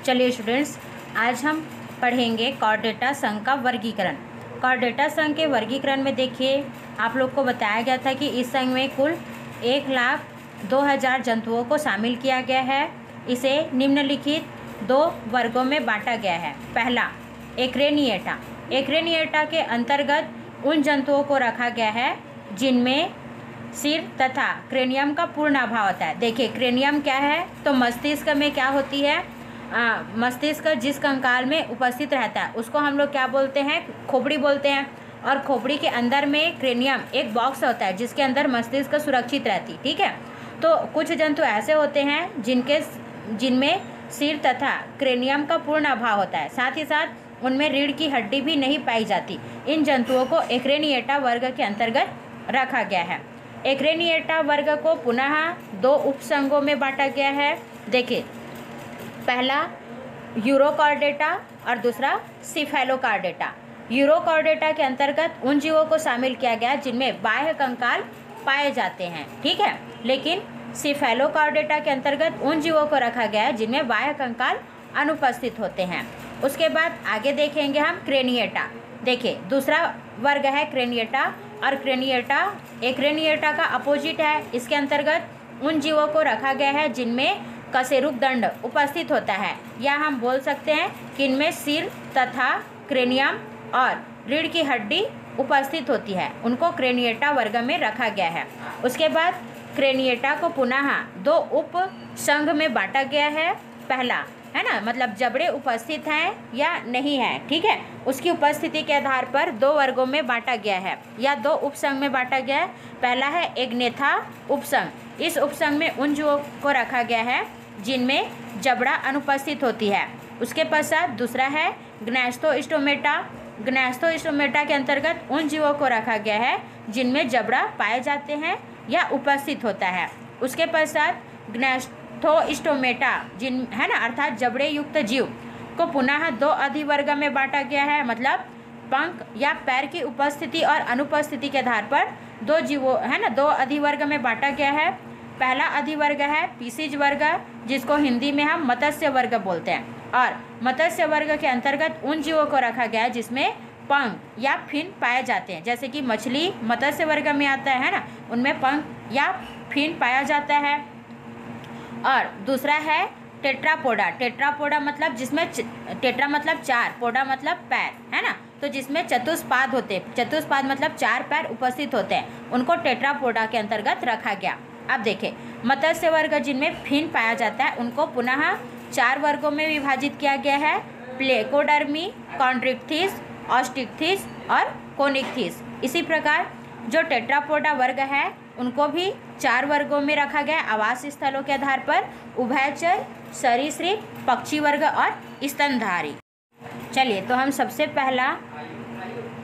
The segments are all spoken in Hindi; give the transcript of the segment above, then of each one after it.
चलिए स्टूडेंट्स, आज हम पढ़ेंगे कॉर्डेटा संघ का वर्गीकरण। कॉर्डेटा संघ के वर्गीकरण में देखिए, आप लोग को बताया गया था कि इस संघ में कुल 1,02,000 जंतुओं को शामिल किया गया है। इसे निम्नलिखित 2 वर्गों में बांटा गया है। पहला, एक्रेनिएटा। एक्रेनिएटा के अंतर्गत उन जंतुओं को रखा गया है जिनमें सिर तथा क्रेनियम का पूर्ण अभाव होता है। देखिए, क्रेनियम क्या है, तो मस्तिष्क में क्या होती है, मस्तिष्क जिस कंकाल में उपस्थित रहता है उसको हम लोग क्या बोलते हैं, खोपड़ी बोलते हैं। और खोपड़ी के अंदर में क्रेनियम एक बॉक्स होता है जिसके अंदर मस्तिष्क सुरक्षित रहती, ठीक है। तो कुछ जंतु ऐसे होते हैं जिनमें सिर तथा क्रेनियम का पूर्ण अभाव होता है, साथ ही साथ उनमें रीढ़ की हड्डी भी नहीं पाई जाती। इन जंतुओं को एक्रेनिएटा वर्ग के अंतर्गत रखा गया है। एक्रेनिएटा वर्ग को पुनः 2 उपसंघों में बांटा गया है। देखिए, पहला यूरोकॉर्डेटा और दूसरा सिफेलोकॉर्डेटा। यूरोकॉर्डेटा के अंतर्गत उन जीवों को शामिल किया गया जिनमें बाह्य कंकाल पाए जाते हैं, ठीक है। लेकिन सिफेलोकॉर्डेटा के अंतर्गत उन जीवों को रखा गया है जिनमें बाह्य कंकाल अनुपस्थित होते हैं। उसके बाद आगे देखेंगे हम क्रेनिएटा। देखिए, दूसरा वर्ग है क्रेनिएटा, और क्रेनिएटा एक्रेनिएटा का अपोजिट है। इसके अंतर्गत उन जीवों को रखा गया है जिनमें कशेरुक दंड उपस्थित होता है, या हम बोल सकते हैं कि इनमें सिर तथा क्रेनियम और रीढ़ की हड्डी उपस्थित होती है। उनको क्रेनिएटा वर्ग में रखा गया है। उसके बाद क्रेनिएटा को पुनः 2 उप संघ में बांटा गया है। पहला है ना, मतलब जबड़े उपस्थित हैं या नहीं है, ठीक है, उसकी उपस्थिति के आधार पर 2 वर्गों में बांटा गया है या 2 उपसंघ में बांटा गया है। पहला है एग्नेथा उपसंघ। इस उपसंघ में उन जीवों को रखा गया है जिनमें जबड़ा अनुपस्थित होती है। उसके पश्चात दूसरा है ग्नैस्थोस्टोमेटा। ग्नैस्थोस्टोमेटा के अंतर्गत उन जीवों को रखा गया है जिनमें जबड़ा पाए जाते हैं या उपस्थित होता है। उसके पश्चात ग्नैस्थोस्टोमेटा जिन है ना, अर्थात जबड़े युक्त जीव को पुनः 2 अधिवर्ग में बांटा गया है। मतलब पंख या पैर की उपस्थिति और अनुपस्थिति के आधार पर 2 जीवों है ना 2 अधिवर्ग में बांटा गया है। पहला अधिवर्ग है पीसीज वर्ग, जिसको हिंदी में हम मत्स्य वर्ग बोलते हैं। और मत्स्य वर्ग के अंतर्गत उन जीवों को रखा गया है जिसमें पंख या फिन पाए जाते हैं, जैसे कि मछली मत्स्य वर्ग में आता है ना, उनमें पंख या फिन पाया जाता है। और दूसरा है टेट्रापोडा। टेट्रापोडा मतलब जिसमें टेट्रा मतलब 4, पोडा मतलब पैर, है ना, तो जिसमें चतुष्पाद होते हैं। चतुष्पाद मतलब 4 पैर उपस्थित होते हैं, उनको टेट्रापोडा के अंतर्गत रखा गया। अब देखें, मत्स्य वर्ग जिनमें फिन पाया जाता है उनको पुनः 4 वर्गों में विभाजित किया गया है। प्लेकोडर्मी, कॉन्ड्रिक्थिस, ऑस्टिक्थिस और कोनिक्थिस। इसी प्रकार जो टेट्रापोडा वर्ग है उनको भी 4 वर्गों में रखा गया आवास स्थलों के आधार पर: उभयचर, सरीसृप, पक्षी वर्ग और स्तनधारी। चलिए, तो हम सबसे पहला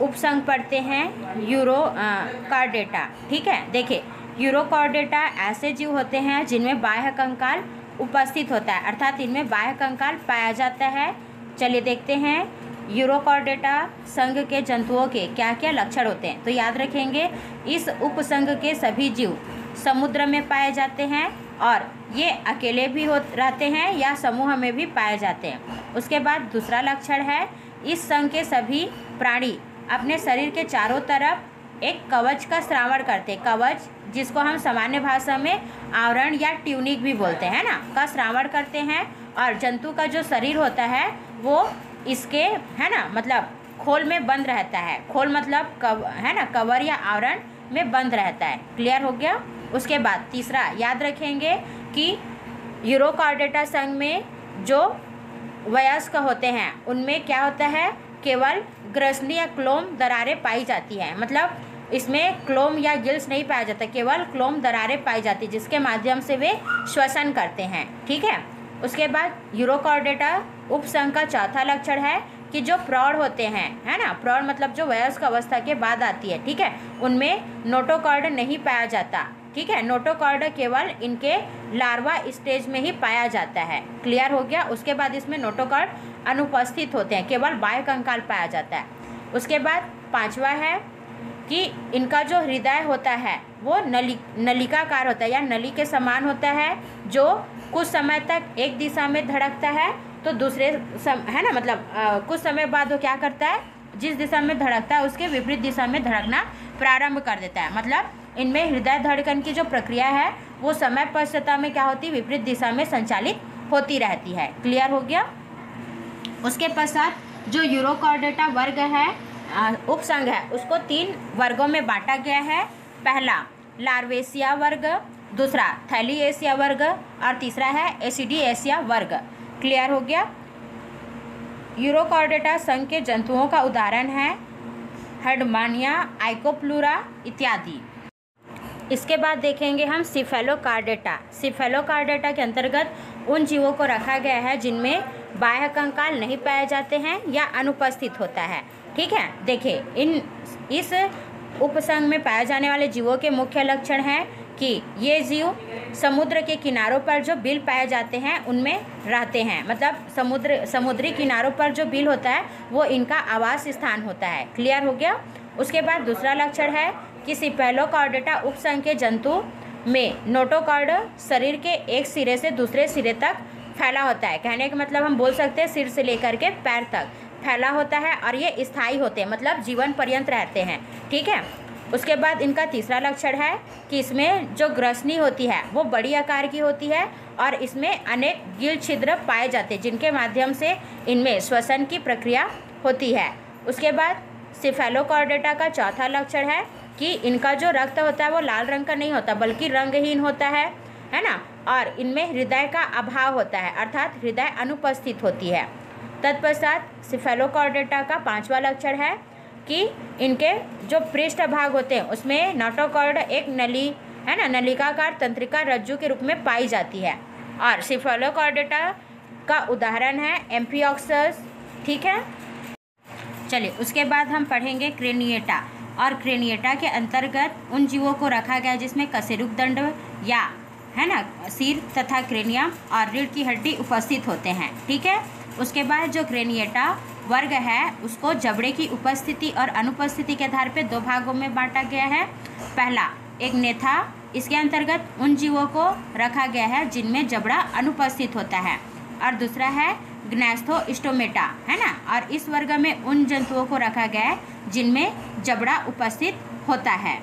उपसंघ पढ़ते हैं यूरोकॉर्डेटा, ठीक है। देखिए, यूरोकॉर्डेटा ऐसे जीव होते हैं जिनमें बाह्य कंकाल उपस्थित होता है, अर्थात इनमें बाह्य कंकाल पाया जाता है। चलिए देखते हैं यूरोकॉर्डेटा संघ के जंतुओं के क्या क्या लक्षण होते हैं। तो याद रखेंगे, इस उपसंघ के सभी जीव समुद्र में पाए जाते हैं और ये अकेले भी रहते हैं या समूह में भी पाए जाते हैं। उसके बाद दूसरा लक्षण है, इस संघ के सभी प्राणी अपने शरीर के चारों तरफ एक कवच का श्रावण करते हैं। कवच, जिसको हम सामान्य भाषा में आवरण या ट्यूनिक भी बोलते हैं ना, का श्रावण करते हैं। और जंतु का जो शरीर होता है वो इसके है ना, मतलब खोल में बंद रहता है। खोल मतलब है ना, कवर या आवरण में बंद रहता है। क्लियर हो गया। उसके बाद तीसरा याद रखेंगे कि यूरोकॉर्डेटा संघ में जो वयस्क होते हैं उनमें क्या होता है, केवल ग्रसनी या क्लोम दरारें पाई जाती हैं। मतलब इसमें क्लोम या गिल्स नहीं पाया जाता, केवल क्लोम दरारें पाई जाती जिसके माध्यम से वे श्वसन करते हैं, ठीक है। उसके बाद यूरोकॉर्डेटा उपसंघ का चौथा लक्षण है कि जो प्रौढ़ होते हैं, है ना, प्रौढ़ मतलब जो वयस्क अवस्था के बाद आती है, ठीक है, उनमें नोटोकॉर्ड नहीं पाया जाता, ठीक है। नोटोकॉर्ड केवल इनके लार्वा स्टेज में ही पाया जाता है। क्लियर हो गया। उसके बाद इसमें नोटोकॉर्ड अनुपस्थित होते हैं, केवल बाह्य कंकाल पाया जाता है। उसके बाद पांचवा है कि इनका जो हृदय होता है वो नलिकाकार होता है या नली के समान होता है, जो कुछ समय तक एक दिशा में धड़कता है तो दूसरे है ना, मतलब कुछ समय बाद वो क्या करता है, जिस दिशा में धड़कता है उसके विपरीत दिशा में धड़कना प्रारंभ कर देता है। मतलब इनमें हृदय धड़कन की जो प्रक्रिया है वो समय पश्चात में क्या होती है, विपरीत दिशा में संचालित होती रहती है। क्लियर हो गया। उसके पश्चात जो यूरोकॉर्डेटा वर्ग है, उपसंघ है, उसको 3 वर्गों में बांटा गया है। पहला लार्वेसिया वर्ग, दूसरा थैलिएसिया वर्ग और तीसरा है एसिडिएसिया वर्ग। क्लियर हो गया। यूरोकॉर्डेटा संघ के जंतुओं का उदाहरण है हेडमानिया, आइकोप्लूरा इत्यादि। इसके बाद देखेंगे हम सिफेलोकार्डेटा। सिफेलोकार्डेटा के अंतर्गत उन जीवों को रखा गया है जिनमें बाह्य कंकाल नहीं पाए जाते हैं या अनुपस्थित होता है। ठीक है, देखिए इस उपसंघ में पाए जाने वाले जीवों के मुख्य लक्षण हैं कि ये जीव समुद्र के किनारों पर जो बिल पाए जाते हैं उनमें रहते हैं। मतलब समुद्री किनारों पर जो बिल होता है वो इनका आवास स्थान होता है। क्लियर हो गया। उसके बाद दूसरा लक्षण है कि सिफेलोकॉर्डेटा उपसंघ के जंतु में नोटोकॉर्ड शरीर के एक सिरे से दूसरे सिरे तक फैला होता है। कहने का मतलब हम बोल सकते हैं सिर से लेकर के पैर तक फैला होता है और ये स्थायी होते हैं, मतलब जीवन पर्यंत रहते हैं। ठीक है। उसके बाद इनका तीसरा लक्षण है कि इसमें जो ग्रसनी होती है वो बड़ी आकार की होती है और इसमें अनेक गिल छिद्र पाए जाते हैं जिनके माध्यम से इनमें श्वसन की प्रक्रिया होती है। उसके बाद सिफेलोकॉर्डेटा का चौथा लक्षण है कि इनका जो रक्त होता है वो लाल रंग का नहीं होता बल्कि रंगहीन होता है ना, और इनमें हृदय का अभाव होता है, अर्थात हृदय अनुपस्थित होती है। तत्पश्चात सिफेलोकॉर्डेटा का पांचवा लक्षण है कि इनके जो पृष्ठ भाग होते हैं उसमें नोटोकॉर्ड एक नली है ना, नलिकाकार तंत्रिका रज्जु के रूप में पाई जाती है। और सिफेलोकॉर्डेटा का उदाहरण है एम्फिओक्सस। ठीक है। चलिए उसके बाद हम पढ़ेंगे क्रेनिएटा। और क्रेनिएटा के अंतर्गत उन जीवों को रखा गया जिसमें कशेरुक दंड या है ना सिर तथा क्रेनियम और रीढ़ की हड्डी उपस्थित होते हैं। ठीक है। उसके बाद जो क्रेनिएटा वर्ग है उसको जबड़े की उपस्थिति और अनुपस्थिति के आधार पर 2 भागों में बांटा गया है। पहला एक नेथा, इसके अंतर्गत उन जीवों को रखा गया है जिनमें जबड़ा अनुपस्थित होता है, और दूसरा है ग्नैस्थोस्टोमेटा है ना, और इस वर्ग में उन जंतुओं को रखा गया है जिनमें जबड़ा उपस्थित होता है।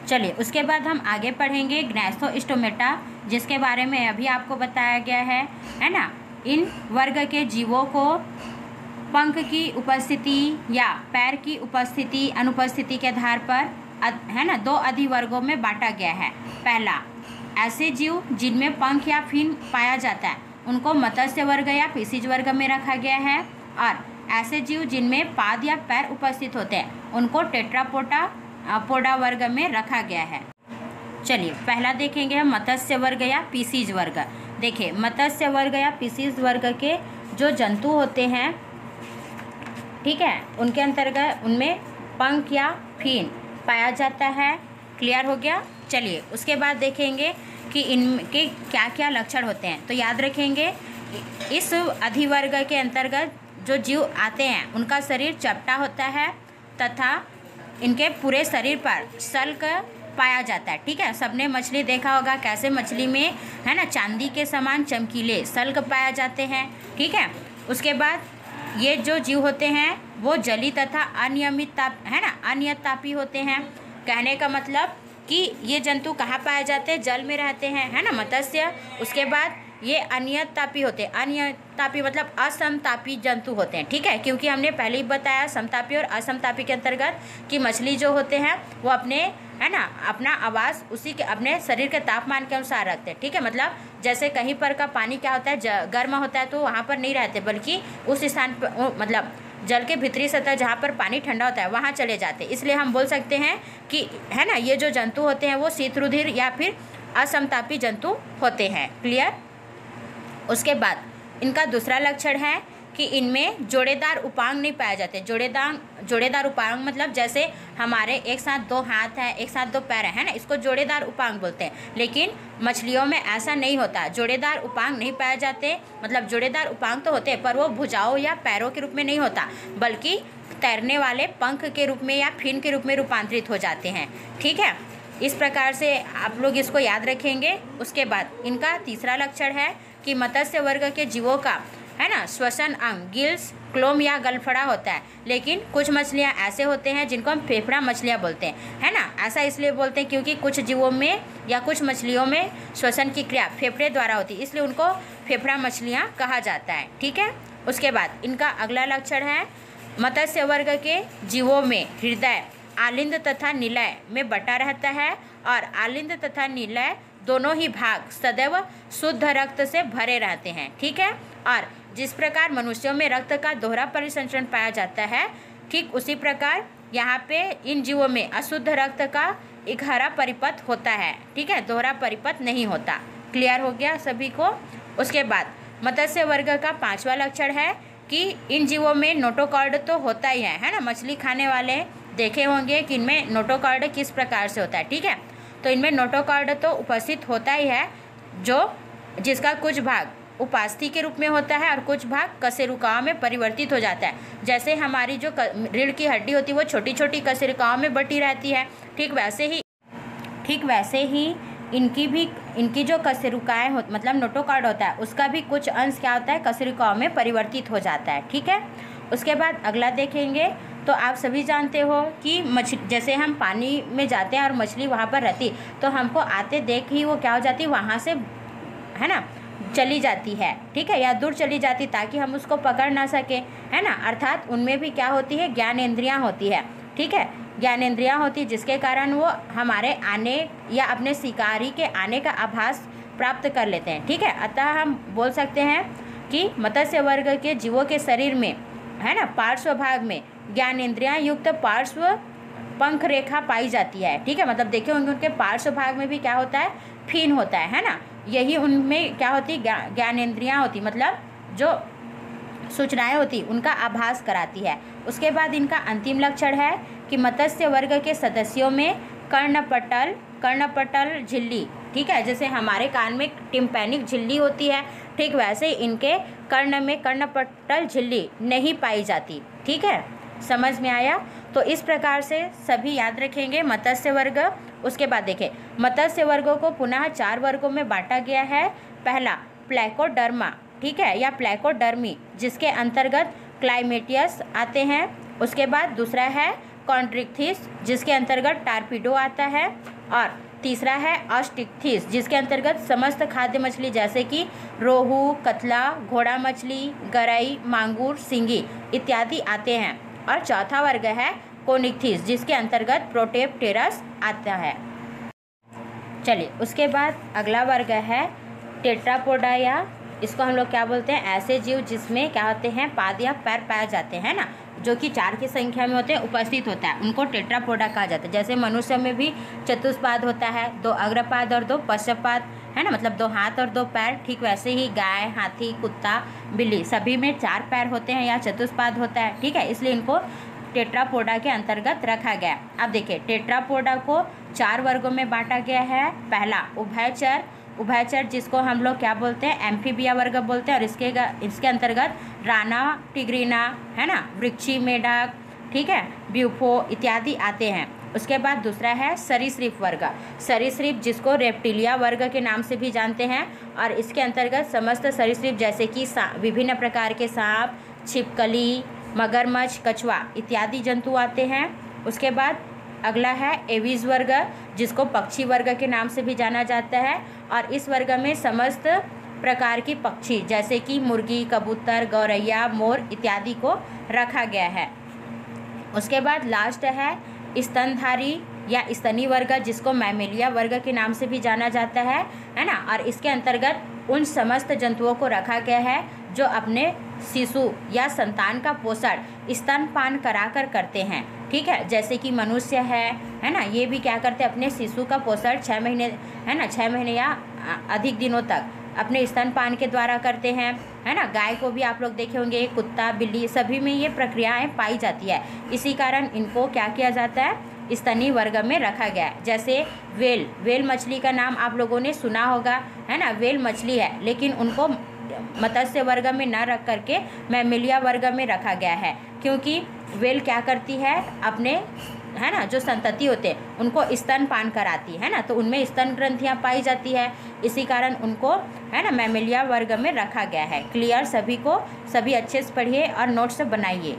चलिए उसके बाद हम आगे पढ़ेंगे ग्नैस्थोस्टोमेटा, जिसके बारे में अभी आपको बताया गया है ना। इन वर्ग के जीवों को पंख की उपस्थिति या पैर की उपस्थिति अनुपस्थिति के आधार पर है ना 2 अधिवर्गों में बांटा गया है। पहला ऐसे जीव जिनमें पंख या फिन पाया जाता है उनको मत्स्य वर्ग या पिसीज वर्ग में रखा गया है, और ऐसे जीव जिनमें पाद या पैर उपस्थित होते हैं उनको टेट्रापोडा वर्ग में रखा गया है। चलिए पहला देखेंगे हम मत्स्य वर्ग या पिसीज वर्ग। देखिए मत्स्य वर्ग या पिसीज वर्ग के जो जंतु होते हैं, ठीक है, उनके अंतर्गत उनमें पंख या फिन पाया जाता है। क्लियर हो गया। चलिए उसके बाद देखेंगे कि इनके क्या क्या लक्षण होते हैं। तो याद रखेंगे इस अधिवर्ग के अंतर्गत जो जीव आते हैं उनका शरीर चपटा होता है तथा इनके पूरे शरीर पर सल्क पाया जाता है। ठीक है, सबने मछली देखा होगा कैसे मछली में है ना चांदी के समान चमकीले सल्क पाए जाते हैं। ठीक है। उसके बाद ये जो जीव होते हैं वो जली तथा अनियमित अनियत तापी होते हैं। कहने का मतलब कि ये जंतु कहाँ पाए जाते हैं, जल में रहते हैं है ना मत्स्य। उसके बाद ये अनियत तापी होते हैं। अनियत तापी मतलब असमतापी जंतु होते हैं। ठीक है, क्योंकि हमने पहले ही बताया समतापी और असमतापी के अंतर्गत कि मछली जो होते हैं वो अपने है ना अपना आवास उसी के अपने शरीर के तापमान के अनुसार रखते हैं। ठीक है, मतलब जैसे कहीं पर का पानी क्या होता है गर्म होता है तो वहाँ पर नहीं रहते बल्कि उस स्थान पर मतलब जल के भीतरी सतह जहाँ पर पानी ठंडा होता है वहाँ चले जाते हैं। इसलिए हम बोल सकते हैं कि है ना ये जो जंतु होते हैं वो शीतरुधिर या फिर असमतापी जंतु होते हैं। क्लियर। उसके बाद इनका दूसरा लक्षण है कि इनमें जोड़ेदार उपांग नहीं पाए जाते। जोड़ेदार उपांग मतलब जैसे हमारे एक साथ 2 हाथ है, एक साथ 2 पैर है ना, इसको जोड़ेदार उपांग बोलते हैं। लेकिन मछलियों में ऐसा नहीं होता, जोड़ेदार उपांग नहीं पाए जाते। मतलब जोड़ेदार उपांग तो होते हैं पर वो भुजाओं या पैरों के रूप में नहीं होता बल्कि तैरने वाले पंख के रूप में या फिन के रूप में रूपांतरित हो जाते हैं। ठीक है, इस प्रकार से आप लोग इसको याद रखेंगे। उसके बाद इनका तीसरा लक्षण है कि मत्स्य वर्ग के जीवों का है ना, श्वसन अंग गिल्स, क्लोम या गलफड़ा होता है। लेकिन कुछ मछलियाँ ऐसे होते हैं जिनको हम फेफड़ा मछलियाँ बोलते हैं, है ना। ऐसा इसलिए बोलते हैं क्योंकि कुछ जीवों में या कुछ मछलियों में श्वसन की क्रिया फेफड़े द्वारा होती है, इसलिए उनको फेफड़ा मछलियाँ कहा जाता है। ठीक है। उसके बाद इनका अगला लक्षण है, मत्स्य वर्ग के जीवों में हृदय आलिंद तथा निलय में बटा रहता है और आलिंद तथा निलय दोनों ही भाग सदैव शुद्ध रक्त से भरे रहते हैं। ठीक है। और जिस प्रकार मनुष्यों में रक्त का दोहरा परिसंचरण पाया जाता है, ठीक उसी प्रकार यहाँ पे इन जीवों में अशुद्ध रक्त का इकहरा परिपथ होता है। ठीक है, दोहरा परिपथ नहीं होता। क्लियर हो गया सभी को। उसके बाद मत्स्य वर्ग का 5वां लक्षण है कि इन जीवों में नोटोकॉर्ड तो होता ही है ना। मछली खाने वाले देखे होंगे कि इनमें नोटोकॉर्ड किस प्रकार से होता है। ठीक है, तो इनमें नोटोकॉर्ड तो उपस्थित होता ही है, जिसका कुछ भाग उपास्थि के रूप में होता है और कुछ भाग कशेरुकाओं में परिवर्तित हो जाता है। जैसे हमारी जो रीढ़ की हड्डी होती है वो छोटी छोटी कशेरुकाओं में बटी रहती है, ठीक वैसे ही इनकी जो कशेरुकाएँ मतलब नोटोकॉर्ड होता है उसका भी कुछ अंश क्या होता है, कशेरुकाओं में परिवर्तित हो जाता है। ठीक है। उसके बाद अगला देखेंगे तो आप सभी जानते हो कि जैसे हम पानी में जाते हैं और मछली वहाँ पर रहती तो हमको आते देख ही वो क्या हो जाती, वहाँ से है ना चली जाती है। ठीक है, या दूर चली जाती ताकि हम उसको पकड़ ना सके, है ना। अर्थात उनमें भी क्या होती है, ज्ञानेंद्रियाँ होती है। ठीक है, ज्ञानेंद्रियाँ होती है जिसके कारण वो हमारे आने या अपने शिकारी के आने का आभास प्राप्त कर लेते हैं। ठीक है, अतः हम बोल सकते हैं कि मत्स्य वर्ग के जीवों के शरीर में, है ना, पार्श्व भाग में ज्ञानेंद्रियाँ युक्त पार्श्व पंख रेखा पाई जाती है। ठीक है, मतलब देखे होंगे उनके पार्श्व भाग में भी क्या होता है, फिन होता है ना। यही उनमें क्या होती, ज्ञानेंद्रियाँ होती, मतलब जो सूचनाएं होती उनका आभास कराती है। उसके बाद इनका अंतिम लक्षण है कि मत्स्य वर्ग के सदस्यों में कर्णपटल झिल्ली, ठीक है, जैसे हमारे कान में टिम्पैनिक झिल्ली होती है, ठीक वैसे इनके कर्ण में कर्णपटल झिल्ली नहीं पाई जाती। ठीक है, समझ में आया। तो इस प्रकार से सभी याद रखेंगे मत्स्य वर्ग। उसके बाद देखें, मत्स्य वर्गों को पुनः 4 वर्गों में बांटा गया है। पहला प्लेकोडर्मा, ठीक है, या प्लेकोडर्मी, जिसके अंतर्गत क्लाइमेटियस आते हैं। उसके बाद दूसरा है कॉन्ड्रिक्थिस, जिसके अंतर्गत टारपीडो आता है। और तीसरा है ऑस्टिक्थिस, जिसके अंतर्गत समस्त खाद्य मछली जैसे कि रोहू, कतला, घोड़ा मछली, गरई, मांगूर, सिंगी इत्यादि आते हैं। और चौथा वर्ग है कोनिक्थिस, जिसके अंतर्गत प्रोटेप्टेरस आता है। चलिए, उसके बाद अगला वर्ग है टेट्रापोडा, या इसको हम लोग क्या बोलते हैं, ऐसे जीव जिसमें क्या होते हैं, पाद या पैर पाए जाते हैं ना, जो कि 4 की संख्या में होते हैं, उपस्थित होता है, उनको टेट्रापोडा कहा जाता है। जैसे मनुष्य में भी चतुष्पाद होता है, 2 अग्रपाद और 2 पश्चपाद, है ना, मतलब 2 हाथ और 2 पैर। ठीक वैसे ही गाय, हाथी, कुत्ता, बिल्ली सभी में 4 पैर होते हैं या चतुष्पाद होता है। ठीक है, इसलिए इनको टेट्रापोडा के अंतर्गत रखा गया। अब देखिए, टेट्रापोडा को 4 वर्गों में बांटा गया है। पहला उभयचर, जिसको हम लोग क्या बोलते हैं, एम्फीबिया वर्ग बोलते हैं, और इसके अंतर्गत राना, टिग्रीना, है ना, वृक्षी, मेढक, ठीक है, ब्यूफो इत्यादि आते हैं। उसके बाद दूसरा है सरीसृप वर्ग, सरीसृप जिसको रेप्टिलिया वर्ग के नाम से भी जानते हैं, और इसके अंतर्गत समस्त सरीसृप जैसे कि विभिन्न प्रकार के सांप, छिपकली, मगरमच्छ, कछुआ इत्यादि जंतु आते हैं। उसके बाद अगला है एविज वर्ग, जिसको पक्षी वर्ग के नाम से भी जाना जाता है, और इस वर्ग में समस्त प्रकार की पक्षी जैसे कि मुर्गी, कबूतर, गौरैया, मोर इत्यादि को रखा गया है। उसके बाद लास्ट है स्तनधारी या स्तनी वर्ग, जिसको मैमेलिया वर्ग के नाम से भी जाना जाता है ना, और इसके अंतर्गत उन समस्त जंतुओं को रखा गया है जो अपने शिशु या संतान का पोषण स्तनपान कराकर करते हैं। ठीक है, जैसे कि मनुष्य है ना, ये भी क्या करते हैं, अपने शिशु का पोषण 6 महीने, है ना, 6 महीने या अधिक दिनों तक अपने स्तनपान के द्वारा करते हैं, है ना। गाय को भी आप लोग देखे होंगे, कुत्ता, बिल्ली सभी में ये प्रक्रियाएं पाई जाती है। इसी कारण इनको क्या किया जाता है, स्तनी वर्ग में रखा गया है। जैसे वेल मछली का नाम आप लोगों ने सुना होगा, है ना, वेल मछली है, लेकिन उनको मत्स्य वर्ग में न रख करके मैमेलिया वर्ग में रखा गया है, क्योंकि वेल क्या करती है, अपने है ना, जो संतति होते हैं उनको स्तनपान कराती है ना, तो उनमें स्तन ग्रंथियाँ पाई जाती है, इसी कारण उनको है ना मैमेलिया वर्ग में रखा गया है। क्लियर सभी को, सभी अच्छे से पढ़िए और नोट्स बनाइए।